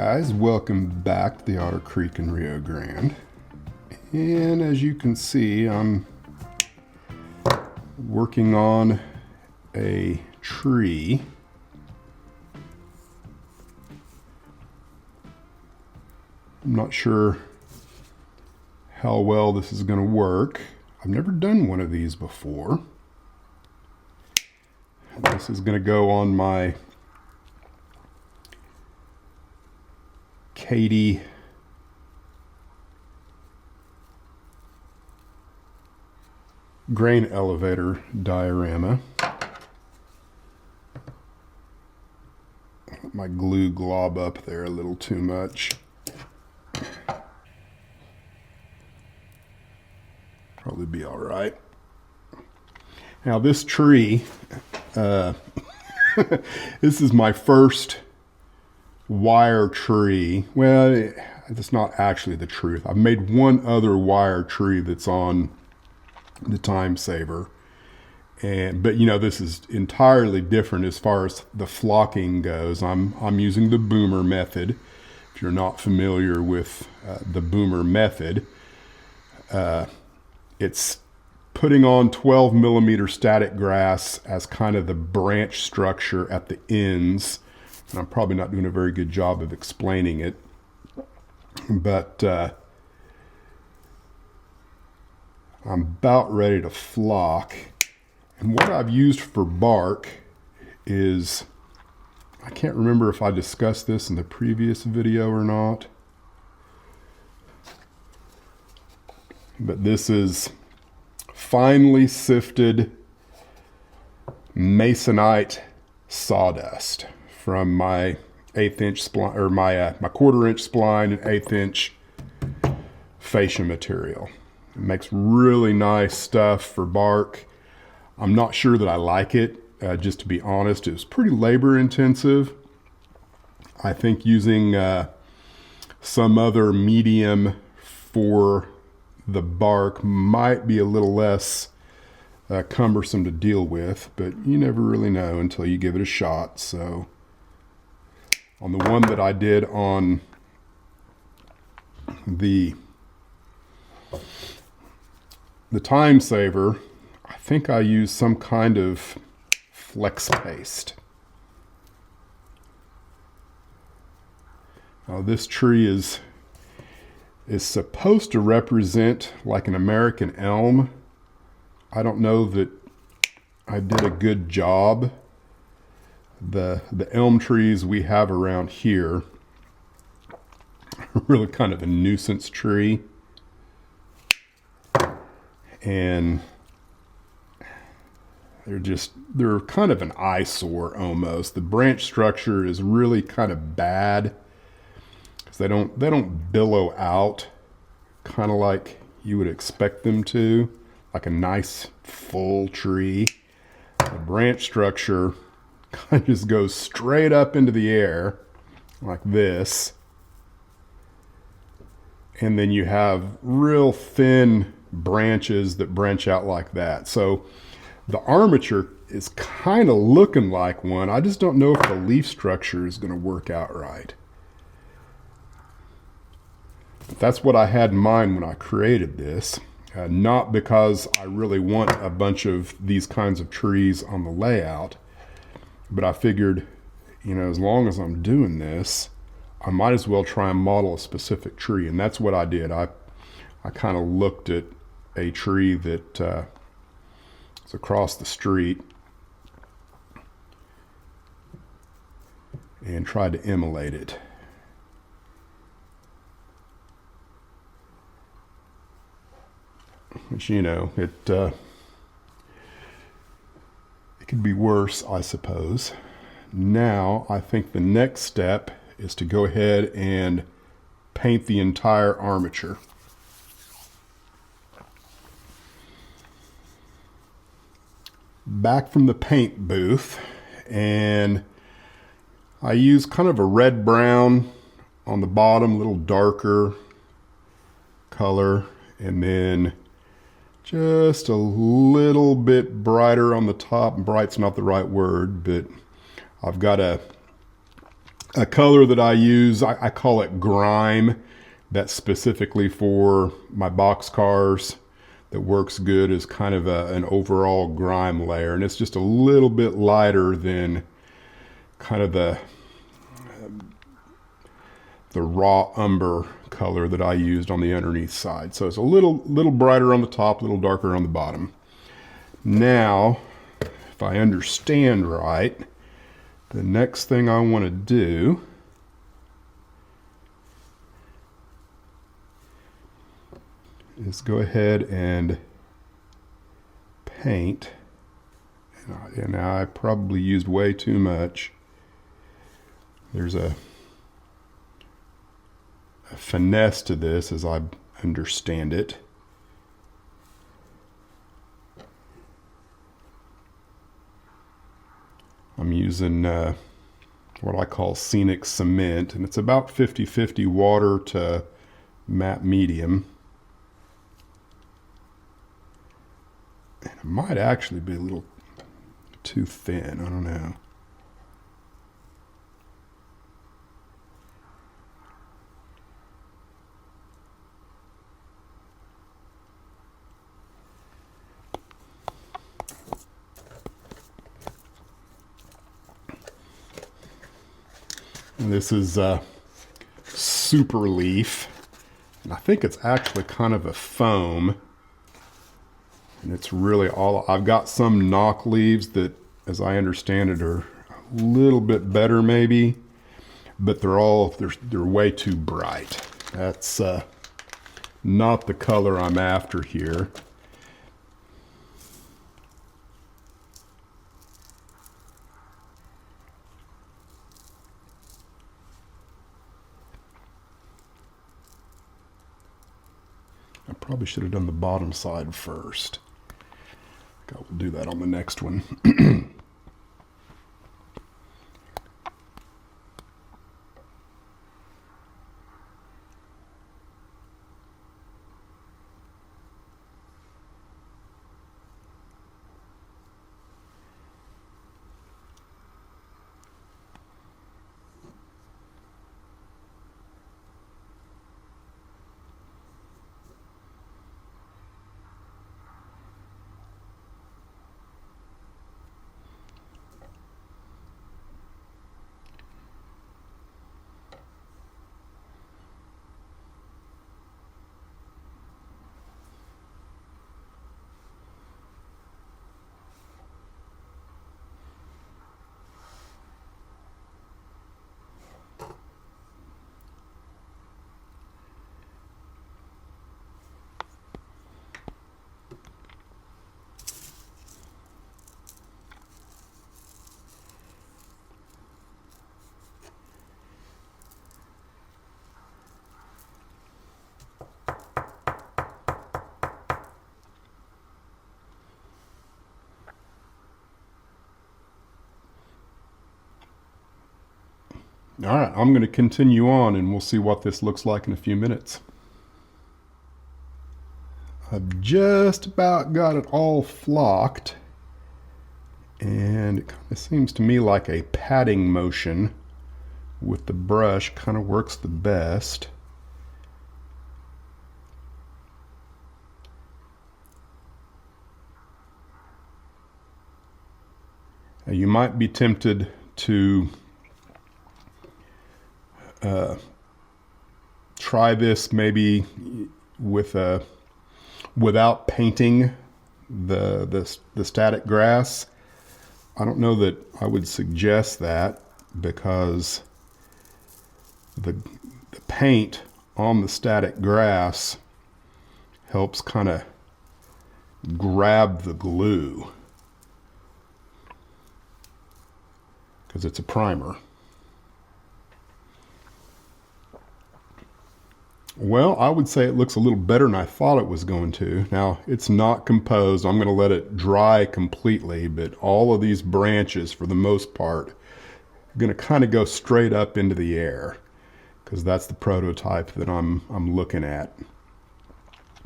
guys, welcome back to the Otter Creek in Rio Grande. And as you can see, I'm working on a tree. I'm not sure how well this is going to work. I've never done one of these before. This is going to go on my Katy grain elevator diorama. Let my glue glob up there a little too much. Probably be all right. Now this tree, this is my first wire tree. Well, that's not actually the truth. I've made one other wire tree that's on the time saver, but you know, this is entirely different as far as the flocking goes. I'm using the boomer method. If you're not familiar with the boomer method, it's putting on 12 millimeter static grass as kind of the branch structure at the ends. And I'm probably not doing a very good job of explaining it, but I'm about ready to flock. And what I've used for bark is, I can't remember if I discussed this in the previous video or not, but this is finely sifted masonite sawdust from my 1/8 inch spline, or my 1/4 inch spline and 1/8 inch fascia material. It makes really nice stuff for bark. I'm not sure that I like it, just to be honest. It was pretty labor intensive. I think using some other medium for the bark might be a little less cumbersome to deal with, but you never really know until you give it a shot. So on the one that I did on the time saver, I think I used some kind of flex paste. Now this tree is supposed to represent like an American elm. I don't know that I did a good job. The elm trees we have around here are really kind of a nuisance tree. And they're kind of an eyesore almost. The branch structure is really kind of bad because they don't billow out kind of like you would expect them to, like a nice full tree. The branch structure kind of just goes straight up into the air like this, and then you have real thin branches that branch out like that. So the armature is kind of looking like one. I just don't know if the leaf structure is going to work out right. But that's what I had in mind when I created this. Not because I really want a bunch of these kinds of trees on the layout, but I figured, you know, as long as I'm doing this, I might as well try and model a specific tree. And that's what I did. I kind of looked at a tree that is across the street and tried to emulate it. Which, you know, it could be worse, I suppose. Now, I think the next step is to go ahead and paint the entire armature. Back from the paint booth, and I use kind of a red brown on the bottom, a little darker color, and then just a little bit brighter on the top. Bright's not the right word, but I've got a A color that I use, I call it grime. That's specifically for my box cars. That works good as kind of an overall grime layer, and it's just a little bit lighter than kind of the raw umber color that I used on the underneath side. So it's a little brighter on the top, a little darker on the bottom. Now, if I understand right, the next thing I want to do is go ahead and paint. And now I probably used way too much. There's a finesse to this as I understand it. I'm using what I call scenic cement, and it's about 50-50 water to matte medium. And it might actually be a little too thin, I don't know. And this is super leaf, and I think it's actually kind of a foam. And it's really all, I've got some knock leaves that, as I understand it, are a little bit better maybe, but they're way too bright. That's not the color I'm after here. I probably should have done the bottom side first. I will do that on the next one. All right, I'm going to continue on and we'll see what this looks like in a few minutes. I've just about got it all flocked, and it kind of seems to me like a patting motion with the brush kind of works the best. Now, you might be tempted to try this maybe with without painting the static grass. I don't know that I would suggest that, because the paint on the static grass helps kind of grab the glue, because it's a primer. Well, I would say it looks a little better than I thought it was going to. Now, it's not composed. I'm going to let it dry completely, but all of these branches, for the most part, are going to kind of go straight up into the air, because that's the prototype that I'm looking at,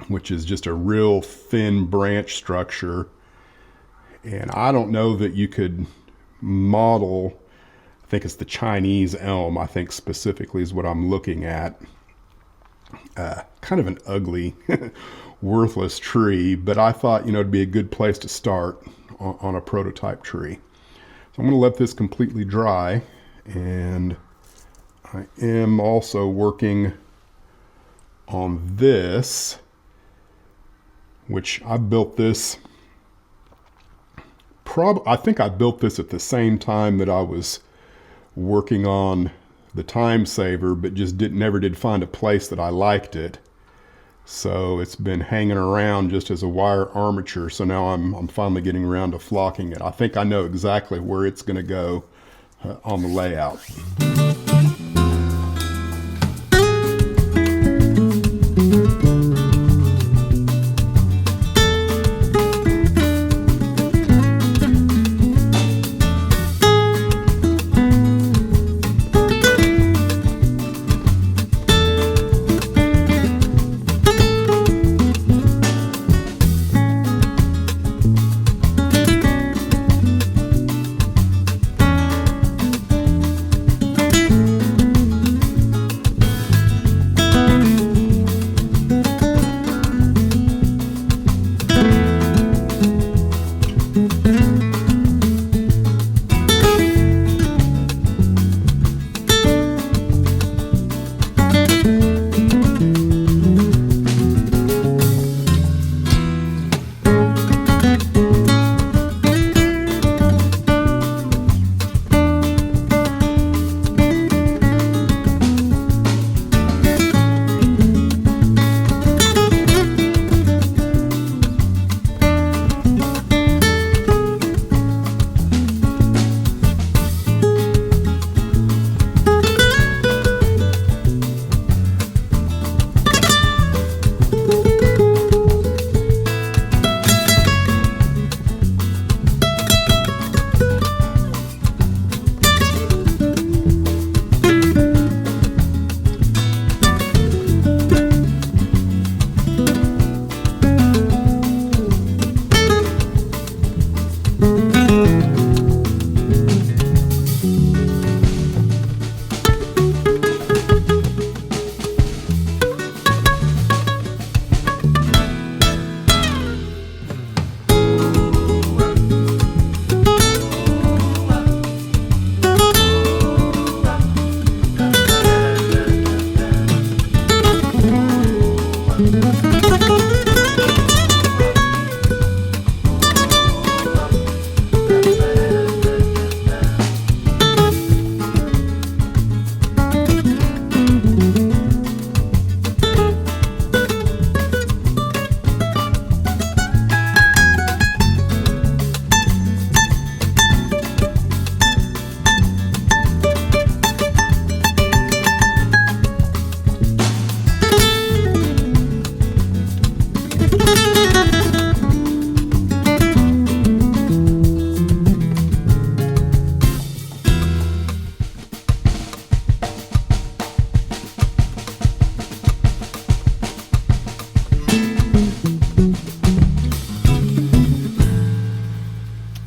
which is just a real thin branch structure. And I don't know that you could model think it's the Chinese elm, I think specifically is what I'm looking at. Kind of an ugly, worthless tree, but I thought, you know, it'd be a good place to start on a prototype tree. So I'm going to let this completely dry, and I am also working on this, which I built this, I think I built this at the same time that I was working on the Time Saver, but just never did find a place that I liked it. So it's been hanging around just as a wire armature. So now I'm finally getting around to flocking it. I think I know exactly where it's going to go on the layout.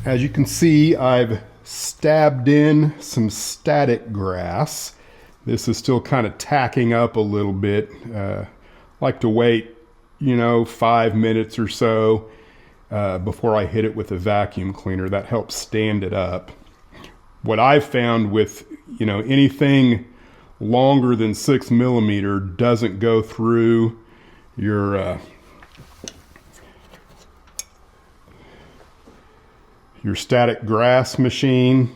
As you can see, I've stabbed in some static grass. This is still kind of tacking up a little bit. Like to wait, 5 minutes or so before I hit it with a vacuum cleaner. That helps stand it up. What I've found with, anything longer than 6 millimeter doesn't go through your static grass machine.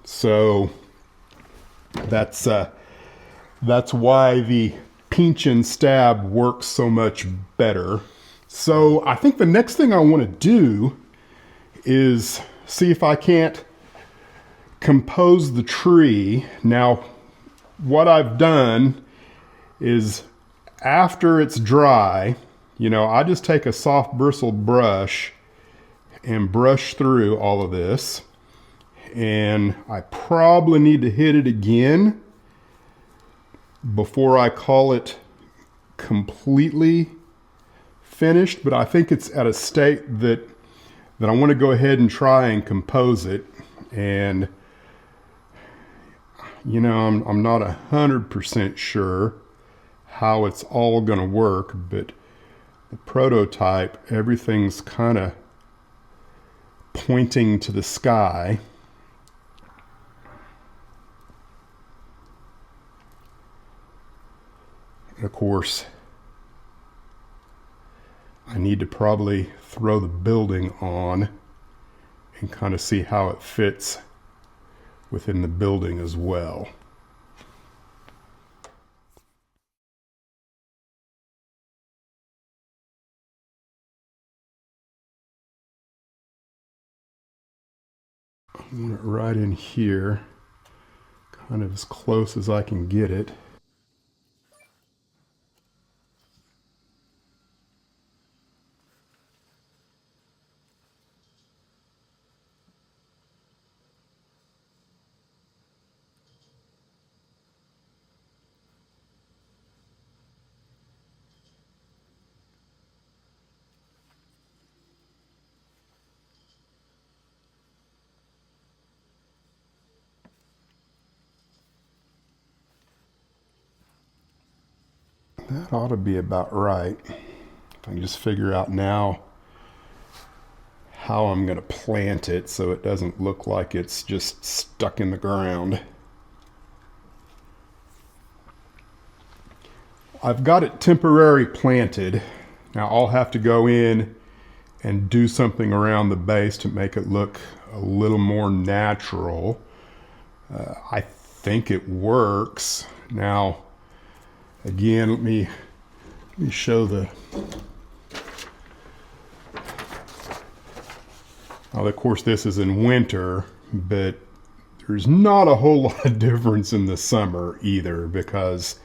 So that's why the pinch and stab works so much better. So I think the next thing I want to do is see if I can't compose the tree. Now, what I've done is after it's dry, I just take a soft bristled brush and brush through all of this. And I probably need to hit it again before I call it completely finished, but I think it's at a state that I want to go ahead and try and compose it. And you know, I'm not 100% sure how it's all going to work, but the prototype, everything's kind of pointing to the sky. And of course, I need to probably throw the building on and kind of see how it fits within the building as well. I want it right in here, kind of as close as I can get it. That ought to be about right. If I can just figure out now how I'm going to plant it so it doesn't look like it's just stuck in the ground. I've got it temporarily planted. Now I'll have to go in and do something around the base to make it look a little more natural. I think it works. Now, again, let me show the... Now, of course, this is in winter, but there's not a whole lot of difference in the summer either, because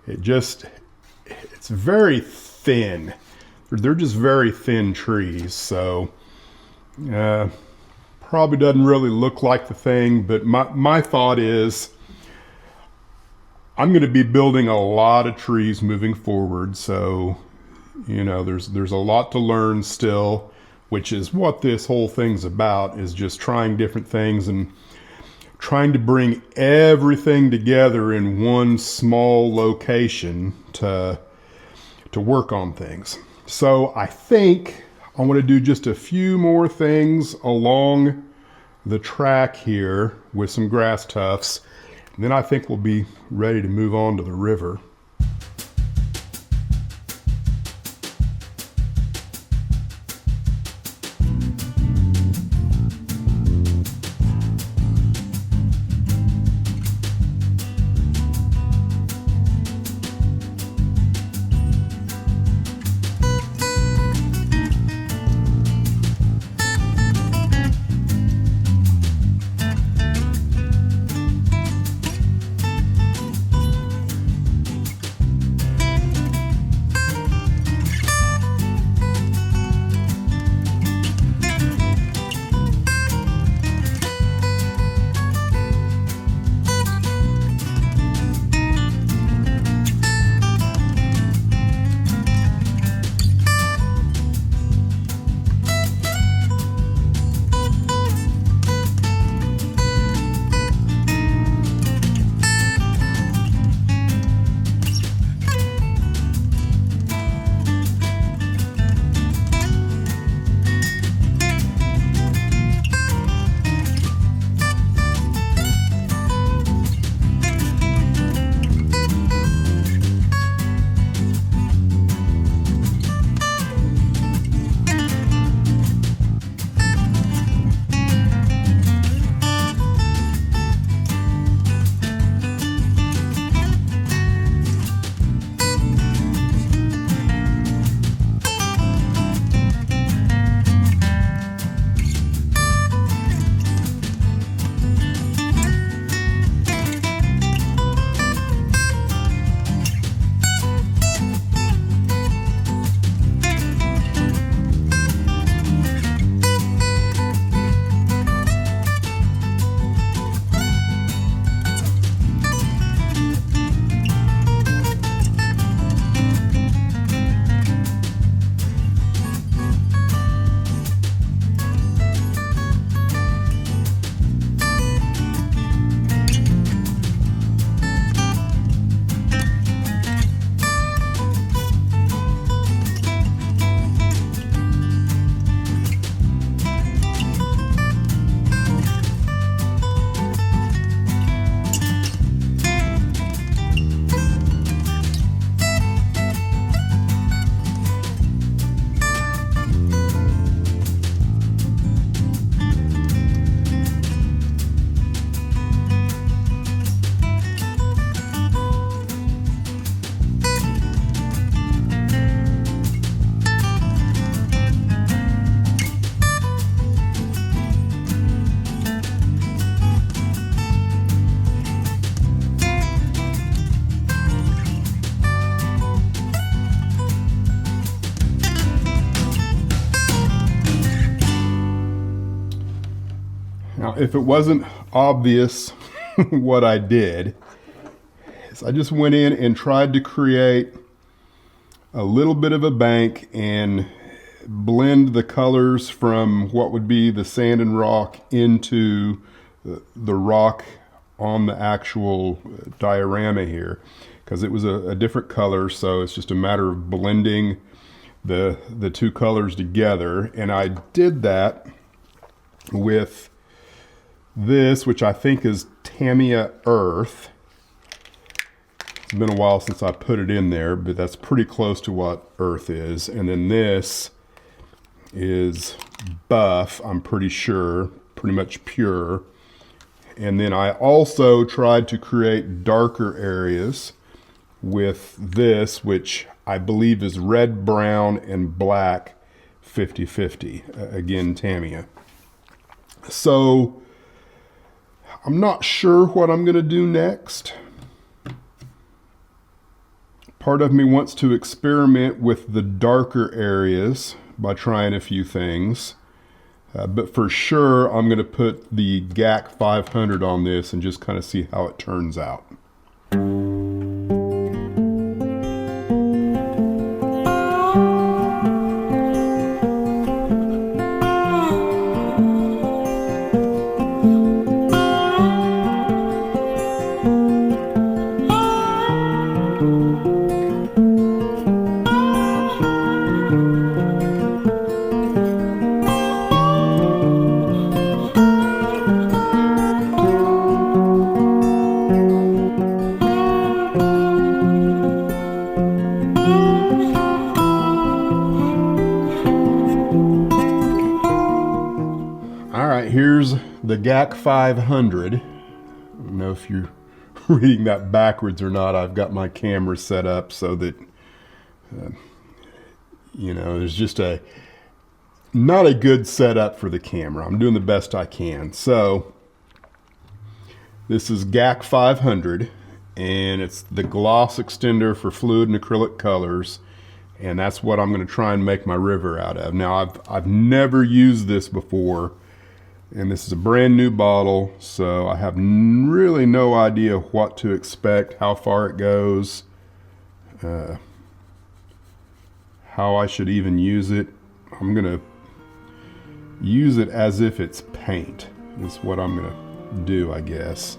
it's very thin. They're just very thin trees, so probably doesn't really look like the thing, but my thought is I'm going to be building a lot of trees moving forward, so you know there's a lot to learn still, which is what this whole thing's about, is just trying different things and trying to bring everything together in one small location to work on things. So I think I want to do just a few more things along the track here with some grass tufts. And then I think we'll be ready to move on to the river. Now, if it wasn't obvious what I did, is I just went in and tried to create a little bit of a bank and blend the colors from what would be the sand and rock into the rock on the actual diorama here, because it was a different color, so it's just a matter of blending the two colors together. And I did that with this, which I think is Tamiya Earth. It's been a while since I put it in there, but that's pretty close to what Earth is. And then this is Buff, I'm pretty sure, pretty much pure. And then I also tried to create darker areas with this, which I believe is red, brown, and black 50-50. Again, Tamiya. So I'm not sure what I'm going to do next. Part of me wants to experiment with the darker areas by trying a few things. But for sure, I'm going to put the GAC 500 on this and just kind of see how it turns out. Here's the GAC 500. I don't know if you're reading that backwards or not. I've got my camera set up so that, there's just not a good setup for the camera. I'm doing the best I can. So this is GAC 500, and it's the gloss extender for fluid and acrylic colors. And that's what I'm going to try and make my river out of. Now, I've never used this before. And this is a brand new bottle, so I have really no idea what to expect, how far it goes, how I should even use it. I'm gonna use it as if it's paint, is what I'm gonna do, I guess.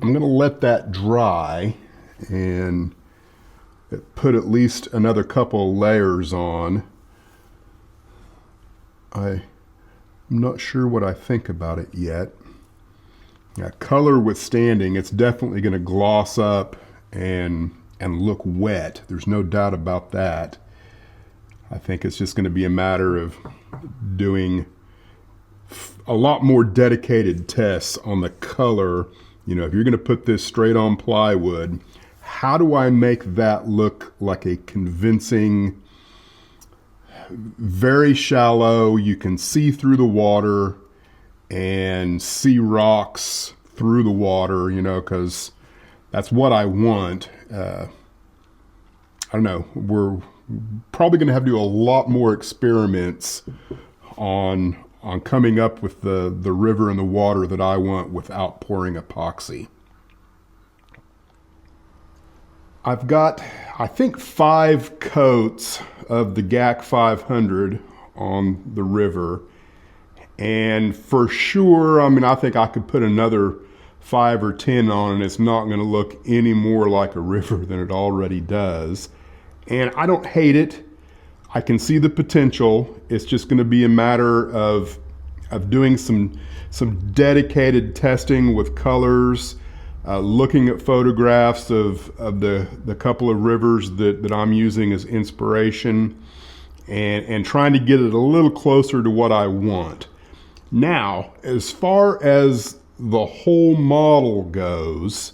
I'm gonna let that dry and put at least another couple layers on. I'm not sure what I think about it yet. Yeah, color withstanding, it's definitely gonna gloss up and look wet. There's no doubt about that. I think it's just gonna be a matter of doing a lot more dedicated tests on the color. You know, if you're gonna put this straight on plywood, how do I make that look like a convincing, very shallow, you can see through the water and see rocks through the water, you know, because that's what I want. I don't know, we're probably gonna have to do a lot more experiments on coming up with the river and the water that I want without pouring epoxy. I've got, I think, 5 coats of the GAC 500 on the river. And for sure, I mean, I think I could put another 5 or 10 on and it's not going to look any more like a river than it already does. And I don't hate it. I can see the potential. It's just going to be a matter of doing some dedicated testing with colors, looking at photographs of the couple of rivers that I'm using as inspiration, and trying to get it a little closer to what I want. Now, as far as the whole model goes,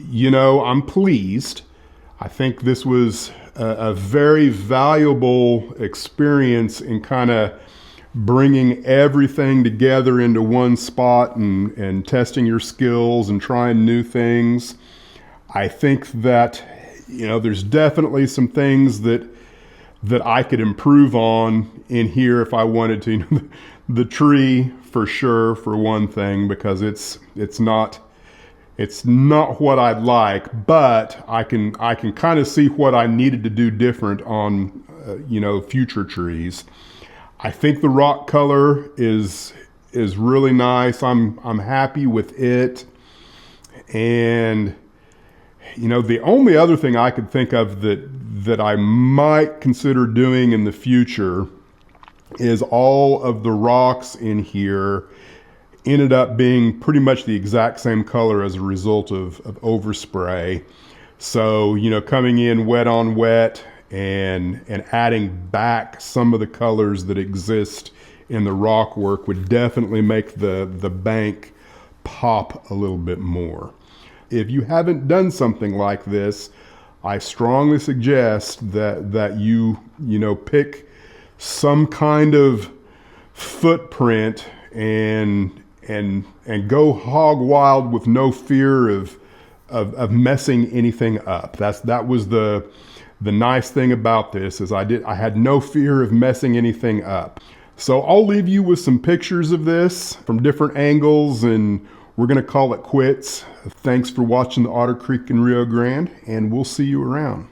you know, I'm pleased. I think this was a very valuable experience in kind of bringing everything together into one spot and testing your skills and trying new things. I think that, you know, there's definitely some things that I could improve on in here if I wanted to. You know, the tree for sure, for one thing, because it's not what I'd like, but I can kind of see what I needed to do different on you know, future trees. I think the rock color is really nice. I'm happy with it. And you know, the only other thing I could think of that I might consider doing in the future is all of the rocks in here ended up being pretty much the exact same color as a result of overspray. So, you know, coming in wet on wet and adding back some of the colors that exist in the rock work would definitely make the bank pop a little bit more. If you haven't done something like this, I strongly suggest that you know, pick some kind of footprint and go hog wild with no fear of messing anything up. That was the nice thing about this, is I had no fear of messing anything up. So I'll leave you with some pictures of this from different angles, and we're gonna call it quits. Thanks for watching the Otter Creek in Rio Grande, and we'll see you around.